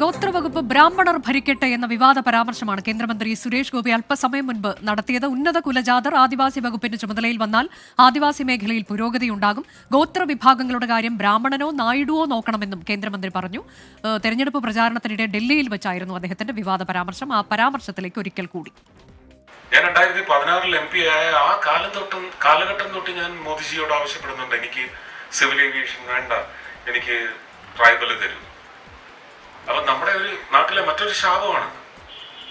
ഗോത്രവകുപ്പ് ബ്രാഹ്മണർ ഭരിക്കട്ടെ എന്ന വിവാദ പരാമർശമാണ് കേന്ദ്രമന്ത്രി സുരേഷ് ഗോപി അല്പസമയം മുൻപ് നടത്തിയത്. ഉന്നത കുലജാതർ ആദിവാസി വകുപ്പിന്റെ ചുമതലയിൽ വന്നാൽ ആദിവാസി മേഖലയിൽ പുരോഗതിയുണ്ടാകും. ഗോത്ര വിഭാഗങ്ങളുടെ കാര്യം ബ്രാഹ്മണനോ നായിഡുവോ നോക്കണമെന്നും കേന്ദ്രമന്ത്രി പറഞ്ഞു. തെരഞ്ഞെടുപ്പ് പ്രചാരണത്തിനിടെ ഡൽഹിയിൽ വെച്ചായിരുന്നു അദ്ദേഹത്തിന്റെ വിവാദ പരാമർശം. ആ പരാമർശത്തിലേക്ക് ഒരിക്കൽ കൂടി. ഞാൻ 2016 MP ആയ ആ കാലഘട്ടം തൊട്ട് ഞാൻ മോദിജിയോട് ആവശ്യപ്പെടുന്നുണ്ട്, എനിക്ക് സിവിൽ ഏവിയേഷൻ വേണ്ട, എനിക്ക് ട്രൈബൽ തരൂ. അപ്പൊ നമ്മുടെ ഒരു നാട്ടിലെ മറ്റൊരു ശാപമാണ്,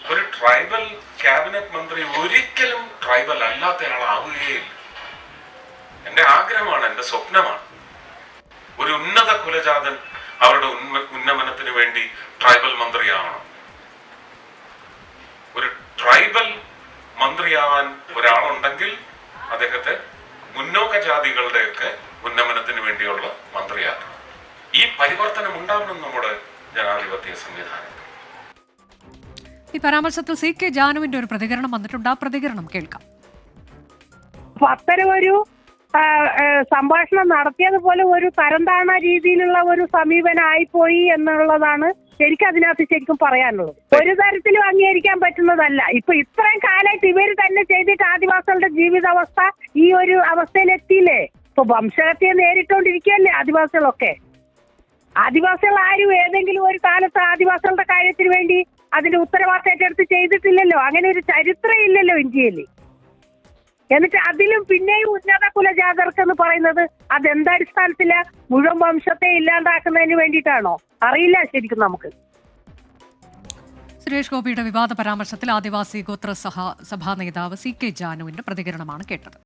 ഒരു ട്രൈബൽ ക്യാബിനറ്റ് മന്ത്രി ഒരിക്കലും ട്രൈബൽ അല്ലാത്ത ആളാവുകയില്ല. എന്റെ ആഗ്രഹമാണ്, എന്റെ സ്വപ്നമാണ്, ഒരു ഉന്നത കുലജാതൻ അവരുടെ ഉന്നമനത്തിന് വേണ്ടി ട്രൈബൽ മന്ത്രിയാവണം. ഒരു ട്രൈബൽ മന്ത്രിയാവാൻ ഒരാളുണ്ടെങ്കിൽ അദ്ദേഹത്തെ മുന്നോക്ക ജാതികളുടെയൊക്കെ ഉന്നമനത്തിന് വേണ്ടിയുള്ള മന്ത്രിയാക്കണം. ഈ പരിവർത്തനം ഉണ്ടാവണം നമ്മുടെ ജനാധിപത്യ സംവിധാനം. ഈ പരാമർശത്തിൽ CK ജാനുവിന്റെ ഒരു പ്രതികരണം വന്നിട്ടുണ്ട്. ആ പ്രതികരണം കേൾക്കാം. അത്തരമൊരു സംഭാഷണം നടത്തിയതുപോലെ ഒരു തരംതാണ രീതിയിലുള്ള ഒരു സമീപനമായിപ്പോയി എന്നുള്ളതാണ് ശരിക്കും പറയാനുള്ളത്. ഒരു തരത്തിലും അംഗീകരിക്കാൻ പറ്റുന്നതല്ല. ഇപ്പൊ ഇത്രയും കാലമായിട്ട് ഇവര് തന്നെ ചെയ്തിട്ട് ആദിവാസികളുടെ ജീവിതാവസ്ഥ ഈ ഒരു അവസ്ഥയിലെത്തിയില്ലേ? ഇപ്പൊ വംശഹത്യ നേരിട്ടുകൊണ്ടിരിക്കുകയല്ലേ ആദിവാസികളൊക്കെ. ആദിവാസികൾ ആരും ഏതെങ്കിലും ഒരു കാലത്ത് ആദിവാസികളുടെ കാര്യത്തിന് വേണ്ടി അതിന്റെ ഉത്തരവാദിത്തം ഏറ്റെടുത്ത് ചെയ്തിട്ടില്ലല്ലോ. അങ്ങനെ ഒരു ചരിത്രം ഇല്ലല്ലോ ഇന്ത്യയിൽ. എന്നിട്ട് അതിലും പിന്നെയും ഉന്നത കുലജാതർക്ക് എന്ന് പറയുന്നത് അതെന്തടിസ്ഥാനത്തില് മുഴുവൻ വംശത്തെ ഇല്ലാണ്ടാക്കുന്നതിന് വേണ്ടിയിട്ടാണോ? അറിയില്ല ശരിക്കും നമുക്ക്. സുരേഷ് ഗോപിയുടെ വിവാദ പരാമർശത്തിൽ ആദിവാസി ഗോത്ര സഭാ നേതാവ് CK ജാനുവിന്റെ പ്രതികരണമാണ് കേട്ടത്.